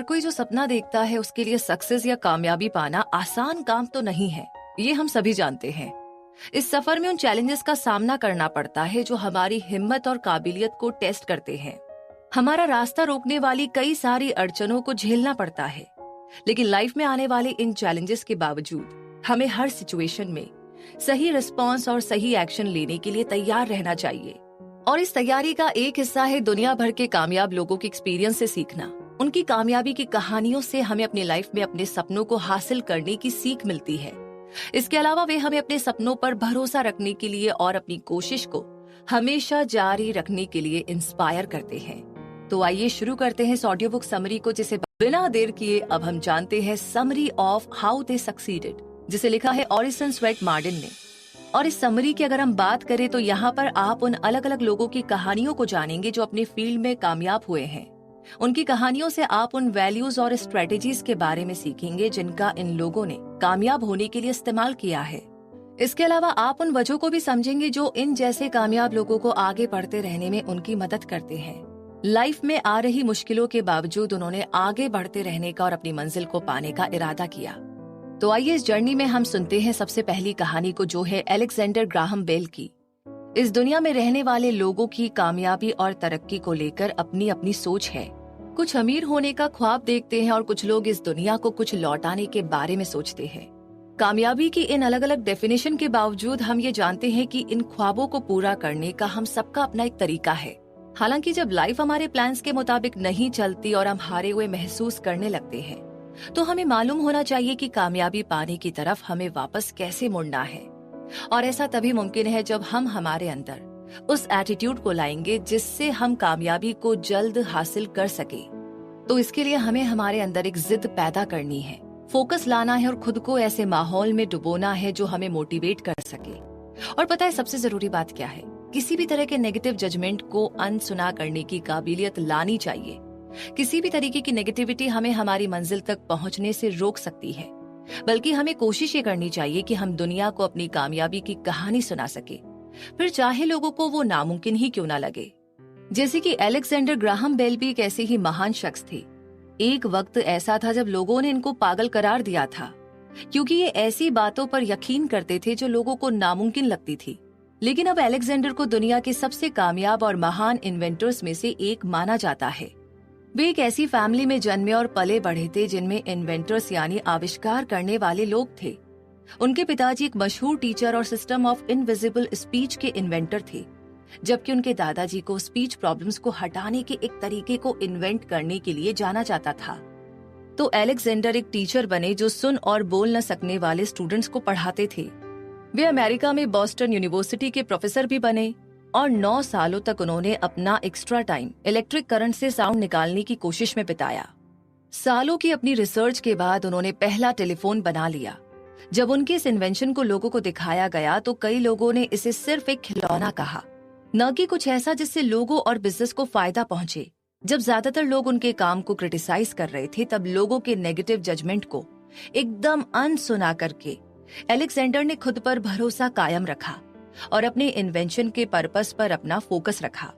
हर कोई जो सपना देखता है उसके लिए सक्सेस या कामयाबी पाना आसान काम तो नहीं है, ये हम सभी जानते हैं। इस सफर में उन चैलेंजेस का सामना करना पड़ता है जो हमारी हिम्मत और काबिलियत को टेस्ट करते हैं। हमारा रास्ता रोकने वाली कई सारी अड़चनों को झेलना पड़ता है, लेकिन लाइफ में आने वाले इन चैलेंजेस के बावजूद हमें हर सिचुएशन में सही रिस्पॉन्स और सही एक्शन लेने के लिए तैयार रहना चाहिए। और इस तैयारी का एक हिस्सा है दुनिया भर के कामयाब लोगों के एक्सपीरियंस से सीखना। उनकी कामयाबी की कहानियों से हमें अपनी लाइफ में अपने सपनों को हासिल करने की सीख मिलती है। इसके अलावा वे हमें अपने सपनों पर भरोसा रखने के लिए और अपनी कोशिश को हमेशा जारी रखने के लिए इंस्पायर करते हैं। तो आइए शुरू करते हैं इस ऑडियो बुक समरी को, जिसे बिना देर किए अब हम जानते हैं summary of how they succeeded, जिसे लिखा है ऑरिसन स्वेट मार्टिन ने। और इस समरी की अगर हम बात करें तो यहाँ पर आप उन अलग अलग लोगों की कहानियों को जानेंगे जो अपने फील्ड में कामयाब हुए हैं। उनकी कहानियों से आप उन वैल्यूज और स्ट्रेटेजीज के बारे में सीखेंगे जिनका इन लोगों ने कामयाब होने के लिए इस्तेमाल किया है। इसके अलावा आप उन वजहों को भी समझेंगे जो इन जैसे कामयाब लोगों को आगे बढ़ते रहने में उनकी मदद करते हैं। लाइफ में आ रही मुश्किलों के बावजूद उन्होंने आगे बढ़ते रहने का और अपनी मंजिल को पाने का इरादा किया। तो आइए इस जर्नी में हम सुनते हैं सबसे पहली कहानी को, जो है अलेक्जेंडर ग्राहम बेल की। इस दुनिया में रहने वाले लोगों की कामयाबी और तरक्की को लेकर अपनी अपनी सोच है। कुछ अमीर होने का ख्वाब देखते हैं और कुछ लोग इस दुनिया को कुछ लौटाने के बारे में सोचते हैं। कामयाबी की इन अलग अलग डेफिनेशन के बावजूद हम ये जानते हैं कि इन ख्वाबों को पूरा करने का हम सबका अपना एक तरीका है। हालांकि जब लाइफ हमारे प्लान्स के मुताबिक नहीं चलती और हम हारे हुए महसूस करने लगते हैं, तो हमें मालूम होना चाहिए कि कामयाबी पाने की तरफ हमें वापस कैसे मुड़ना है। और ऐसा तभी मुमकिन है जब हम हमारे अंदर उस एटीट्यूड को लाएंगे जिससे हम कामयाबी को जल्द हासिल कर सके। तो इसके लिए हमें हमारे अंदर एक जिद पैदा करनी है, फोकस लाना है और खुद को ऐसे माहौल में डुबोना है जो हमें मोटिवेट कर सके। और पता है सबसे जरूरी बात क्या है? किसी भी तरह के नेगेटिव जजमेंट को अनसुना करने की काबिलियत लानी चाहिए। किसी भी तरीके की नेगेटिविटी हमें हमारी मंजिल तक पहुंचने से रोक सकती है, बल्कि हमें कोशिश ये करनी चाहिए कि हम दुनिया को अपनी कामयाबी की कहानी सुना सके, फिर चाहे लोगों को वो नामुमकिन ही क्यों ना लगे। जैसे कि अलेक्जेंडर ग्राहम बेल भी एक ऐसे ही महान शख्स थे। एक वक्त ऐसा था जब लोगों ने इनको पागल करार दिया था, क्योंकि ये ऐसी बातों पर यकीन करते थे जो लोगों को नामुमकिन लगती थी। लेकिन अब अलेक्जेंडर को दुनिया के सबसे कामयाब और महान इन्वेंटर्स में से एक माना जाता है। वे एक ऐसी फैमिली में जन्मे और पले बढ़े थे जिनमें इन्वेंटर्स यानी आविष्कार करने वाले लोग थे। उनके पिताजी एक मशहूर टीचर और सिस्टम ऑफ इनविजिबल स्पीच के इन्वेंटर थे, जबकि उनके दादाजी को स्पीच प्रॉब्लम्स को हटाने के एक तरीके को इन्वेंट करने के लिए जाना जाता था। तो अलेक्जेंडर एक टीचर बने जो सुन और बोल न सकने वाले स्टूडेंट्स को पढ़ाते थे। वे अमेरिका में बॉस्टन यूनिवर्सिटी के प्रोफेसर भी बने और 9 सालों तक उन्होंने अपना एक्स्ट्रा टाइम इलेक्ट्रिक करंट से साउंड निकालने की कोशिश में बिताया। सालों की अपनी रिसर्च के बाद उन्होंने पहला टेलीफोन बना लिया। जब उनके इस इन्वेंशन को लोगों को दिखाया गया तो कई लोगों ने इसे सिर्फ एक खिलौना कहा, न कि कुछ ऐसा जिससे लोगों और बिजनेस को फायदा पहुंचे। जब ज्यादातर लोग उनके काम को क्रिटिसाइज कर रहे थे, तब लोगों के नेगेटिव जजमेंट को एकदम अनसुना करके अलेक्जेंडर ने खुद पर भरोसा कायम रखा और अपने इन्वेंशन के पर्पस पर अपना फोकस रखा।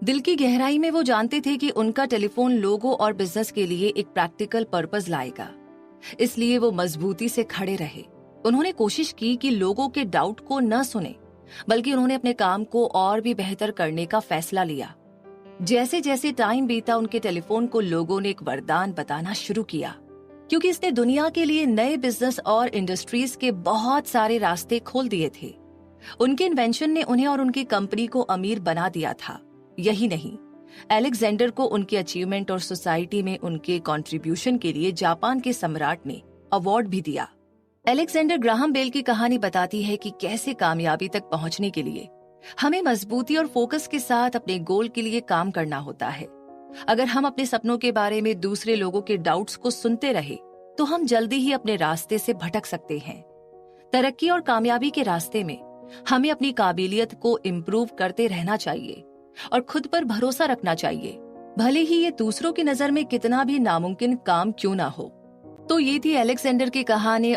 दिल की गहराई में वो जानते थे कि उनका टेलीफोन लोगों और बिजनेस के लिए एक प्रैक्टिकल पर्पस लाएगा, इसलिए वो मजबूती से खड़े रहे। उन्होंने कोशिश की कि लोगों के डाउट को न सुने, बल्कि उन्होंने अपने काम को और भी बेहतर करने का फैसला लिया। जैसे जैसे टाइम बीता, उनके टेलीफोन को लोगों ने एक वरदान बताना शुरू किया, क्योंकि इसने दुनिया के लिए नए बिजनेस और इंडस्ट्रीज के बहुत सारे रास्ते खोल दिए थे। उनके इन्वेंशन ने उन्हें और उनकी कंपनी को अमीर बना दिया था। यही नहीं, अलेक्जेंडर को उनके अचीवमेंट और सोसाइटी में उनके कंट्रीब्यूशन के लिए जापान के सम्राट ने अवार्ड भी दिया। अलेक्जेंडर ग्राहम बेल की कहानी बताती है कि कैसे कामयाबी तक पहुंचने के लिए हमें मजबूती और फोकस के साथ अपने गोल के लिए काम करना होता है। अगर हम अपने सपनों के बारे में दूसरे लोगों के डाउट्स को सुनते रहे तो हम जल्दी ही अपने रास्ते से भटक सकते हैं। तरक्की और कामयाबी के रास्ते में हमें अपनी काबिलियत को इम्प्रूव करते रहना चाहिए और खुद पर भरोसा रखना चाहिए, भले ही ये दूसरों की नजर में कितना भी नामुमकिन काम क्यों ना हो। तो ये थी अलेक्जेंडर की कहानी